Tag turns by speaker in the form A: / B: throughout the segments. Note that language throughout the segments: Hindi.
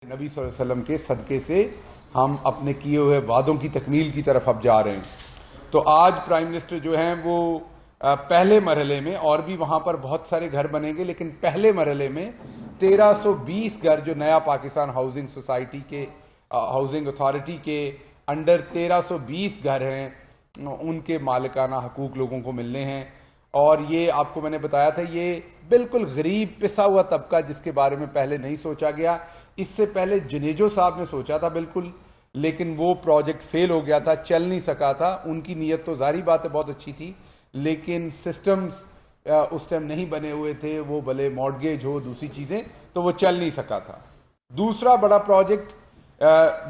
A: नबी सल्लल्लाहु अलैहि वसल्लम के सदक़े से हम अपने किए हुए वादों की तकमील की तरफ अब जा रहे हैं। तो आज प्राइम मिनिस्टर जो हैं वो पहले मरहले में, और भी वहाँ पर बहुत सारे घर बनेंगे, लेकिन पहले मरहले में 1320 घर जो नया पाकिस्तान हाउसिंग सोसाइटी के हाउसिंग अथॉरिटी के अंडर 1320 घर हैं, उनके मालिकाना हकूक लोगों को मिलने हैं। और ये आपको मैंने बताया था, ये बिल्कुल गरीब पिसा हुआ तबका जिसके बारे में पहले नहीं सोचा गया। इससे पहले जुनेजो साहब ने सोचा था बिल्कुल, लेकिन वो प्रोजेक्ट फेल हो गया था, चल नहीं सका था। उनकी नीयत तो जारी बात है बहुत अच्छी थी, लेकिन सिस्टम्स उस टाइम नहीं बने हुए थे, वो भले मॉर्गेज हो दूसरी चीजें, तो वो चल नहीं सका था। दूसरा बड़ा प्रोजेक्ट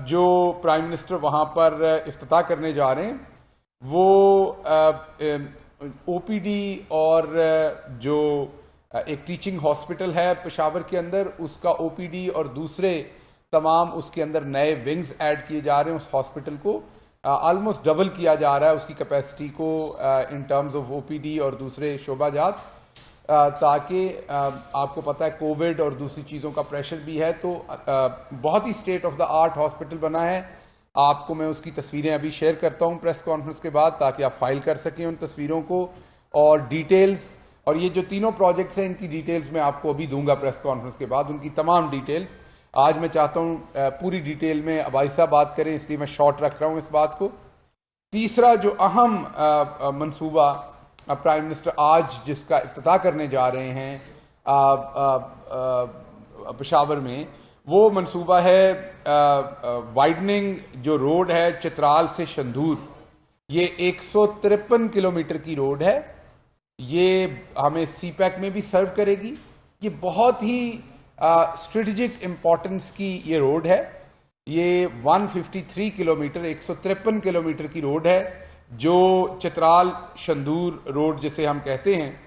A: जो प्राइम मिनिस्टर वहां पर इफ्तिताह करने जा रहे हैं वो ओपीडी और जो एक टीचिंग हॉस्पिटल है पेशावर के अंदर, उसका ओपीडी और दूसरे तमाम उसके अंदर नए विंग्स ऐड किए जा रहे हैं। उस हॉस्पिटल को ऑलमोस्ट डबल किया जा रहा है उसकी कैपेसिटी को इन टर्म्स ऑफ ओपीडी और दूसरे शोबाजात, ताकि आपको पता है कोविड और दूसरी चीज़ों का प्रेशर भी है, तो बहुत ही state of the art hospital बना है। आपको मैं उसकी तस्वीरें अभी शेयर करता हूं प्रेस कॉन्फ्रेंस के बाद, ताकि आप फाइल कर सकें उन तस्वीरों को और डिटेल्स। और ये जो तीनों प्रोजेक्ट्स हैं इनकी डिटेल्स मैं आपको अभी दूंगा प्रेस कॉन्फ्रेंस के बाद, उनकी तमाम डिटेल्स। आज मैं चाहता हूं पूरी डिटेल में अबाई साहब बात करें, इसलिए मैं शॉर्ट रख रहा हूं इस बात को। तीसरा जो अहम मंसूबा प्राइम मिनिस्टर आज जिसका इफ्तिताह करने जा रहे हैं पेशावर में, वो मंसूबा है वाइडनिंग जो रोड है चित्राल से शंदूर। ये 153 किलोमीटर की रोड है। ये हमें सीपैक में भी सर्व करेगी। ये बहुत ही स्ट्रेटेजिक इंपॉर्टेंस की ये रोड है। ये 153 किलोमीटर 153 किलोमीटर की रोड है जो चित्राल शंदूर रोड जिसे हम कहते हैं।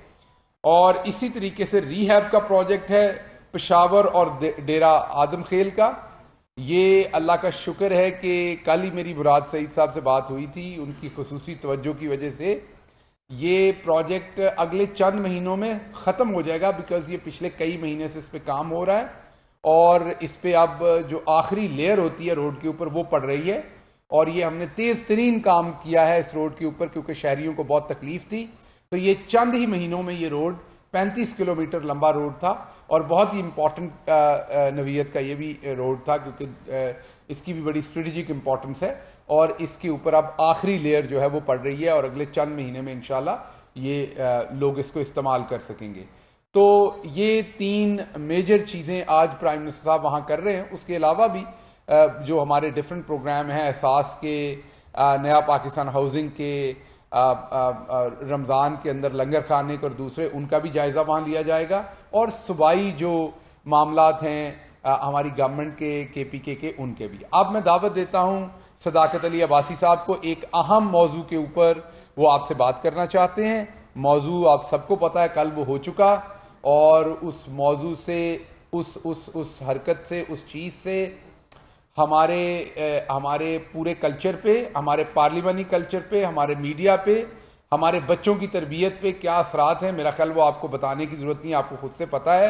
A: और इसी तरीके से रीहैब का प्रोजेक्ट है पेशावर और डेरा आदम खेल का। ये अल्लाह का शुक्र है कि कल ही मेरी मुराद सईद साहब से बात हुई थी, उनकी खुसूसी तवज्जो की वजह से ये प्रोजेक्ट अगले चंद महीनों में ख़त्म हो जाएगा, बिकॉज ये पिछले कई महीने से इस पर काम हो रहा है और इस पर अब जो आखिरी लेयर होती है रोड के ऊपर वो पड़ रही है। और ये हमने तेज़ तरीन काम किया है इस रोड के ऊपर, क्योंकि शहरियों को बहुत तकलीफ थी। तो ये चंद ही महीनों में ये रोड 35 किलोमीटर लंबा रोड था और बहुत ही इंपॉर्टेंट नवीयत का ये भी रोड था, क्योंकि इसकी भी बड़ी स्ट्रेटेजिक इंपॉर्टेंस है। और इसके ऊपर अब आखिरी लेयर जो है वो पड़ रही है और अगले चंद महीने में इंशाल्लाह ये लोग इसको इस्तेमाल कर सकेंगे। तो ये तीन मेजर चीज़ें आज प्राइम मिनिस्टर साहब वहाँ कर रहे हैं। उसके अलावा भी जो हमारे डिफरेंट प्रोग्राम हैं, एहसास के, नया पाकिस्तान हाउसिंग के, रमज़ान के अंदर लंगर खाने और दूसरे, उनका भी जायज़ा वहाँ लिया जाएगा। और सूबाई जो मामलात हैं हमारी गवर्नमेंट के KPK के, उनके भी। अब मैं दावत देता हूँ सदाकत अली अब्बासी साहब को, एक अहम मौजू के ऊपर वो आपसे बात करना चाहते हैं। मौजू आप सबको पता है, कल वो हो चुका, और उस मौजू से, उस हरकत से, उस चीज़ से हमारे पूरे कल्चर पे, हमारे पार्लिमानी कल्चर पे, हमारे मीडिया पे, हमारे बच्चों की तरबियत पे क्या असरात हैं, मेरा ख्याल वो आपको बताने की ज़रूरत नहीं, आपको खुद से पता है।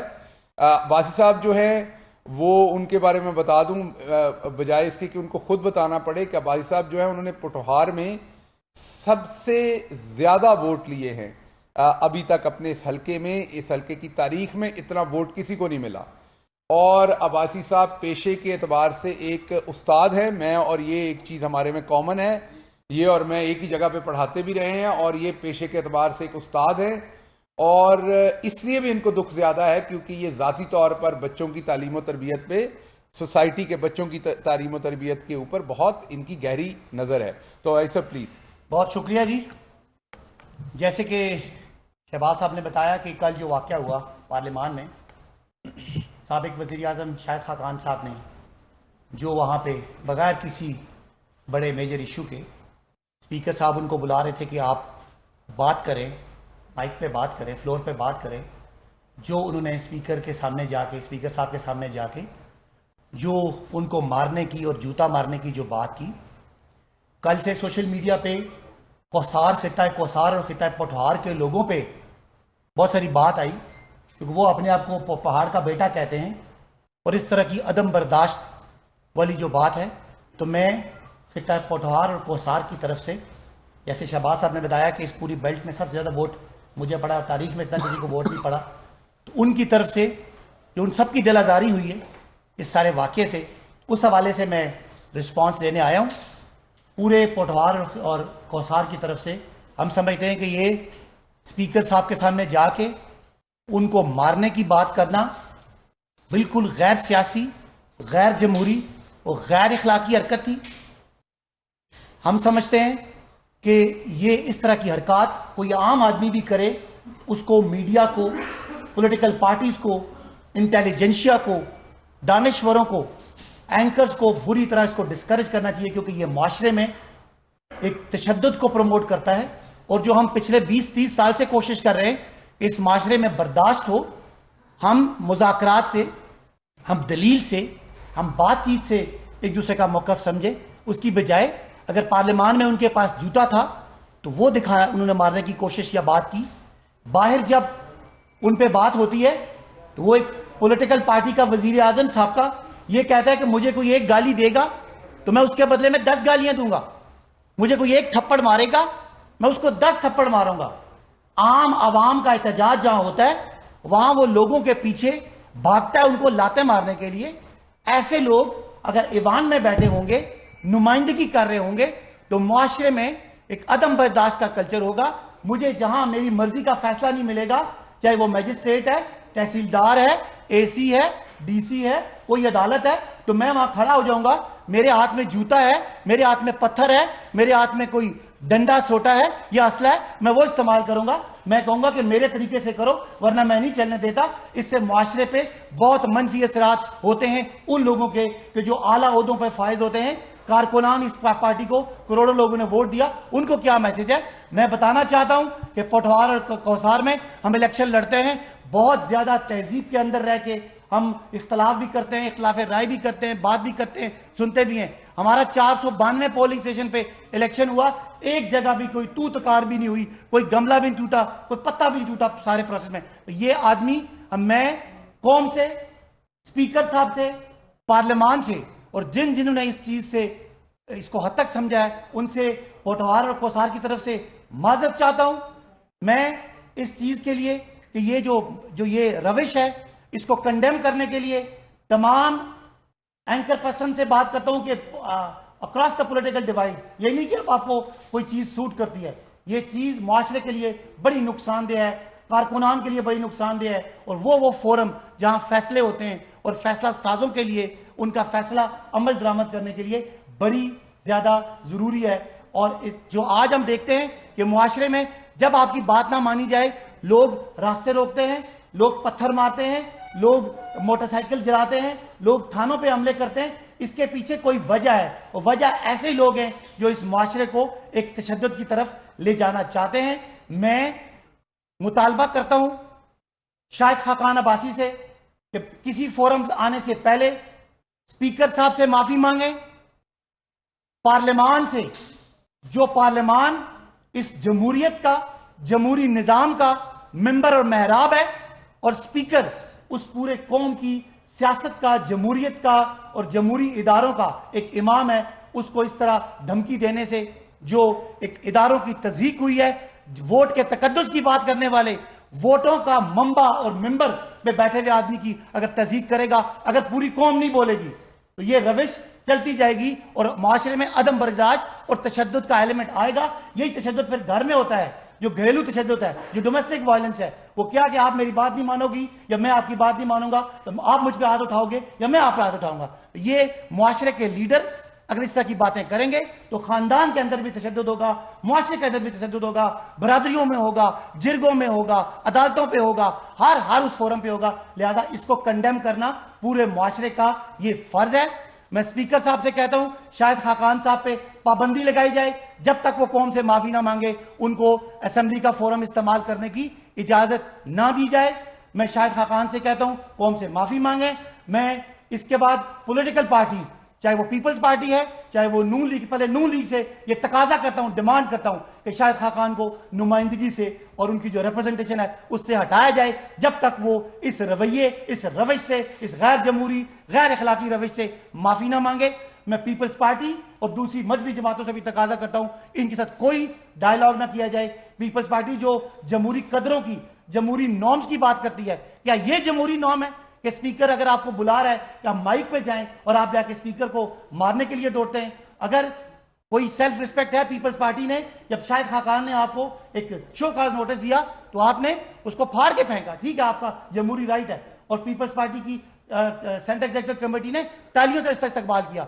A: बासी साहब जो हैं वो, उनके बारे में बता दूं बजाय इसके कि उनको खुद बताना पड़े कि बासी साहब जो है उन्होंने पोठोहार में सबसे ज़्यादा वोट लिए हैं अभी तक अपने इस हल्के में। इस हल्के की तारीख में इतना वोट किसी को नहीं मिला। और अब्बासी साहब पेशे के एतबार से एक उस्ताद है। मैं और ये एक चीज़ हमारे में कॉमन है, ये और मैं एक ही जगह पे पढ़ाते भी रहे हैं, और ये पेशे के एतबार से एक उस्ताद है। और इसलिए भी इनको दुख ज़्यादा है क्योंकि ये ज़ाती तौर पर बच्चों की तालीम और तरबियत पे, सोसाइटी के बच्चों की तालीम और तरबियत के ऊपर बहुत इनकी गहरी नज़र है। तो ऐसा प्लीज़।
B: बहुत शुक्रिया जी। जैसे कि शहबाज साहब ने बताया कि कल जो वाक़या हुआ पार्लियामान में, साबिक वज़ीर आज़म शाहिद खाकान साहब ने जो वहाँ पे बगैर किसी बड़े मेजर इशू के, स्पीकर साहब उनको बुला रहे थे कि आप बात करें, माइक पे बात करें, फ्लोर पे बात करें, जो उन्होंने स्पीकर के सामने जाके, स्पीकर साहब के सामने जाके जो उनको मारने की और जूता मारने की जो बात की, कल से सोशल मीडिया पे कौसार, खिता कौसार और खिता पोठहार के लोगों पे बहुत सारी बात आई, क्योंकि वो अपने आप को पहाड़ का बेटा कहते हैं। और इस तरह की अदम बर्दाश्त वाली जो बात है, तो मैं खिता पोठवार और कोसार की तरफ से, जैसे शहबाज साहब ने बताया कि इस पूरी बेल्ट में सबसे ज़्यादा वोट मुझे पड़ा, तारीख में इतना किसी को वोट नहीं पड़ा, तो उनकी तरफ से जो उन सब की दिल आज़ारी हुई है इस सारे वाक़े से, उस हवाले से मैं रिस्पांस देने आया हूँ। पूरे पोठवार और कोसार की तरफ से हम समझते हैं कि ये स्पीकर साहब के सामने जाके उनको मारने की बात करना बिल्कुल गैर सियासी, गैर जमहूरी और गैर इखलाकी हरकत थी। हम समझते हैं कि ये इस तरह की हरकत कोई आम आदमी भी करे, उसको मीडिया को, पॉलिटिकल पार्टीज को, इंटेलिजेंशिया को, दानिश्वरों को, एंकर्स को बुरी तरह इसको डिस्करेज करना चाहिए, क्योंकि ये माशरे में एक तशद्दुद को प्रमोट करता है। और जो हम पिछले 20-30 साल से कोशिश कर रहे हैं कि इस माशरे में बर्दाश्त हो, हम मुज़ाकरात से, हम दलील से, हम बातचीत से एक दूसरे का मौक़िफ़ समझे, उसकी बजाय अगर पार्लियामान में उनके पास जूता था तो वो दिखाया, उन्होंने मारने की कोशिश या बात की। बाहर जब उन पे बात होती है तो वो एक पॉलिटिकल पार्टी का वजीर आजम साहब का ये कहता है कि मुझे कोई एक गाली देगा तो मैं उसके बदले में 10 गालियां दूंगा, मुझे कोई एक थप्पड़ मारेगा मैं उसको 10 थप्पड़ मारूंगा। आम आवाम का एहतजाज जहां होता है वहां वो लोगों के पीछे भागता है उनको लाते मारने के लिए। ऐसे लोग अगर ईवान में बैठे होंगे, नुमाइंदगी कर रहे होंगे, तो मुआशरे में एक अदम बर्दाश्त का कल्चर होगा। मुझे जहां मेरी मर्जी का फैसला नहीं मिलेगा, चाहे वो मजिस्ट्रेट है, तहसीलदार है, एसी है, डीसी है, कोई अदालत है, तो मैं वहां खड़ा हो जाऊंगा। मेरे हाथ में जूता है, मेरे हाथ में पत्थर है, मेरे हाथ में कोई डंडा सोटा है या असला है, मैं वो इस्तेमाल करूंगा। मैं कहूंगा कि मेरे तरीके से करो, वरना मैं नहीं चलने देता। इससे मुआशरे पे बहुत मनफी असरात होते हैं उन लोगों के कि जो आला ओहदों पर फायज होते हैं। कारकुनान इस पार्टी को करोड़ों लोगों ने वोट दिया, उनको क्या मैसेज है? मैं बताना चाहता हूं कि पोठवार और कौसार में हम इलेक्शन लड़ते हैं, बहुत ज्यादा तहजीब के अंदर रह के हम इख्तलाफ भी करते हैं, इख्तलाफ राय भी करते हैं, बात भी करते हैं, सुनते भी हैं। हमारा 492 पोलिंग स्टेशन पे इलेक्शन हुआ, एक जगह भी कोई तू तकार भी नहीं हुई, कोई गमला भी नहीं टूटा, कोई पत्ता भी नहीं टूटा सारे प्रोसेस में। तो ये आदमी, मैं कौम से, स्पीकर साहब से, पार्लियामान से और जिन्होंने इस चीज से इसको हद तक समझा है, उनसे पोठवार और कोसार की तरफ से माजरत चाहता हूं। मैं इस चीज के लिए कि ये जो ये रविश है, इसको कंडेम करने के लिए तमाम एंकर पर्सन से बात करता हूं कि अक्रॉस द पॉलिटिकल डिवाइड, ये नहीं कि अब आपको कोई चीज सूट करती है, ये चीज मुआशरे के लिए बड़ी नुकसानदेह है, कारकुनान के लिए बड़ी नुकसानदेह है। और वो फोरम जहां फैसले होते हैं और फैसला साजों के लिए उनका फैसला अमल दरामद करने के लिए बड़ी ज्यादा जरूरी है। और जो आज हम देखते हैं कि मुआशरे में जब आपकी बात ना मानी जाए, लोग रास्ते रोकते हैं, लोग पत्थर मारते हैं, लोग मोटरसाइकिल जलाते हैं, लोग थानों पे हमले करते हैं। इसके पीछे कोई वजह है, और वजह ऐसे लोग हैं जो इस मुआशरे को एक तशद्दुद की तरफ ले जाना चाहते हैं। मैं मुतालबा करता हूं शाहिद खाकान अब्बासी से कि किसी फोरम आने से पहले स्पीकर साहब से माफी मांगे, पार्लियामान से, जो पार्लियामान इस जमहूरियत का, जमहूरी निजाम का मेंबर और महराब है, और स्पीकर उस पूरे कौम की सियासत का, जमहूरियत का और जमहूरी इदारों का एक इमाम है। उसको इस तरह धमकी देने से जो एक इदारों की तज़हीक हुई है, वोट के तकद्दुस की बात करने वाले, वोटों का मंबा और मेंबर में बैठे हुए आदमी की अगर तज़हीक करेगा, अगर पूरी कौम नहीं बोलेगी, तो ये रविश चलती जाएगी और माशरे में अदम बर्दाश्त और तशद्दुद का एलिमेंट आएगा। यही तशद्दुद फिर घर में होता है, जो घरेलू तशद्दुद है, जो डोमेस्टिक वायलेंस है। वो क्या कि आप मेरी बात नहीं मानोगी या मैं आपकी बात नहीं मानूंगा, तो आप मुझ पर हाथ उठाओगे या मैं आप पर हाथ उठाऊंगा। ये मुआशरे के लीडर अगर इस तरह की बातें करेंगे तो खानदान के अंदर भी तशद्दुद होगा, मुआशरे के अंदर भी तशद्दुद होगा, बरादरियों में होगा, जिरगों में होगा, अदालतों पे होगा, हर उस फोरम पे होगा। लिहाजा इसको कंडेम करना पूरे मुआशरे का ये फर्ज है। मैं स्पीकर साहब से कहता हूं शाहिद खाकान साहब पे पाबंदी लगाई जाए, जब तक वो कौम से माफी ना मांगे उनको असेंबली का फोरम इस्तेमाल करने की इजाजत ना दी जाए। मैं शाहिद खाकान से कहता हूं कौम से माफी मांगे। मैं इसके बाद पॉलिटिकल पार्टीज, चाहे वो पीपल्स पार्टी है, चाहे वो नून लीग, पहले नून लीग से ये तकाजा करता हूं, डिमांड करता हूं कि शाहिद खाकान को नुमाइंदगी से और उनकी जो रिप्रेजेंटेशन है उससे हटाया जाए, जब तक वो इस रवैये, इस रविश से, इस गैर जमहूरी, गैर अखलाकी रविश से माफी ना मांगे। मैं पीपल्स पार्टी और दूसरी मजहबी जमातों से भी तकाजा करता हूं, इनके साथ कोई डायलॉग ना किया जाए। पीपल्स पार्टी जो जमहूरी कदरों की, जमहूरी नॉर्म्स की बात करती है, क्या ये जमहूरी नॉर्म है कि स्पीकर अगर आपको बुला रहा है कि आप माइक पे जाएं और आप जाके स्पीकर को मारने के लिए दौड़ते हैं? अगर कोई सेल्फ रिस्पेक्ट है पीपल्स पार्टी ने, जब शाहिद खाकान ने आपको एक शो काज नोटिस दिया तो आपने उसको फाड़ के फेंका, ठीक है, आपका जमहूरी राइट है। और पीपल्स पार्टी की सेंट्रल एग्जीक्यूटिव कमेटी ने तालियों से इसका इस्तकबाल किया।